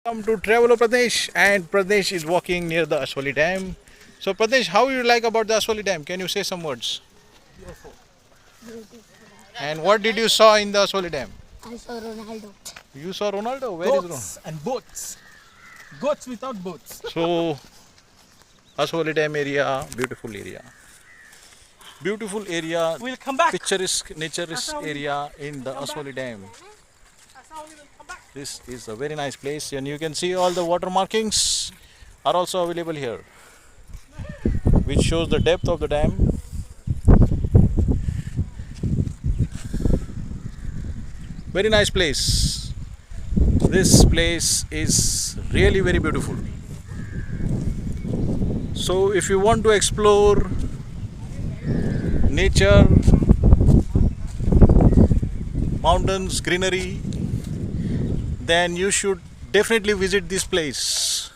Come to Traveler Pradesh, and Pradesh is walking near the Aswali Dam. So Pradesh, how you like about the Aswali Dam? Can you say some words? And what did you saw in the Aswali Dam? I saw Ronaldo. You saw Ronaldo? Where is Ronaldo? Goats and boats. Goats without boats. So Aswali Dam area, beautiful area. Beautiful area, We'll come back. picturesque, nature's area in the Aswali Dam. This is a very nice place, and you can see all the water markings are also available here, which shows the depth of the dam. Very nice place. This place is really very beautiful. So if you want to explore nature, mountains, greenery, then you should definitely visit this place.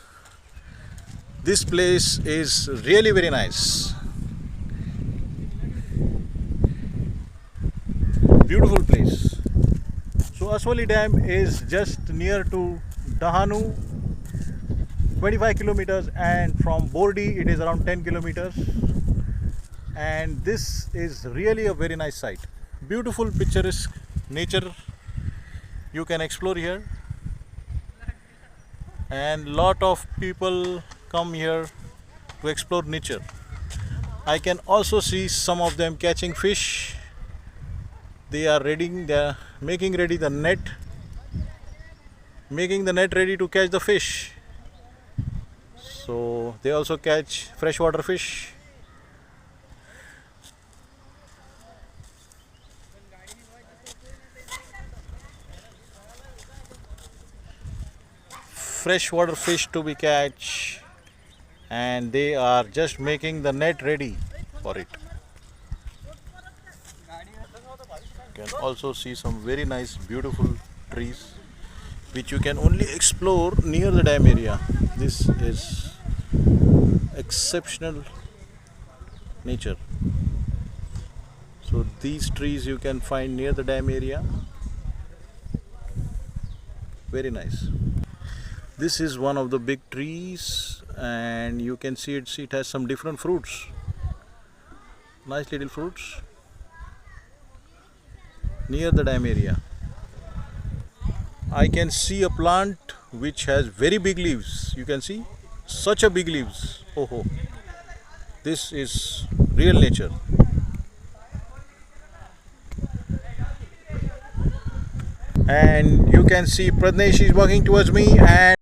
This place is really very nice. Beautiful place. So Aswali Dam is just near to Dahanu, 25 kilometers, and from Bordi it is around 10 kilometers. And this is really a very nice site. Beautiful picturesque nature you can explore here, and lot of people come here to explore nature. I can also see some of them catching fish. They are making ready the net, making the net ready to catch the fish. So they also catch freshwater fish. Freshwater fish to be catch, and they are just making the net ready for it. You can also see some very nice beautiful trees which you can only explore near the dam area. This is exceptional nature. So these trees you can find near the dam area. Very nice. This is one of the big trees, and you can see it has some different fruits. Nice little fruits near the dam area. I can see a plant which has very big leaves. You can see such a big leaves. Oh, this is real nature. And you can see Pradesh is walking towards me, and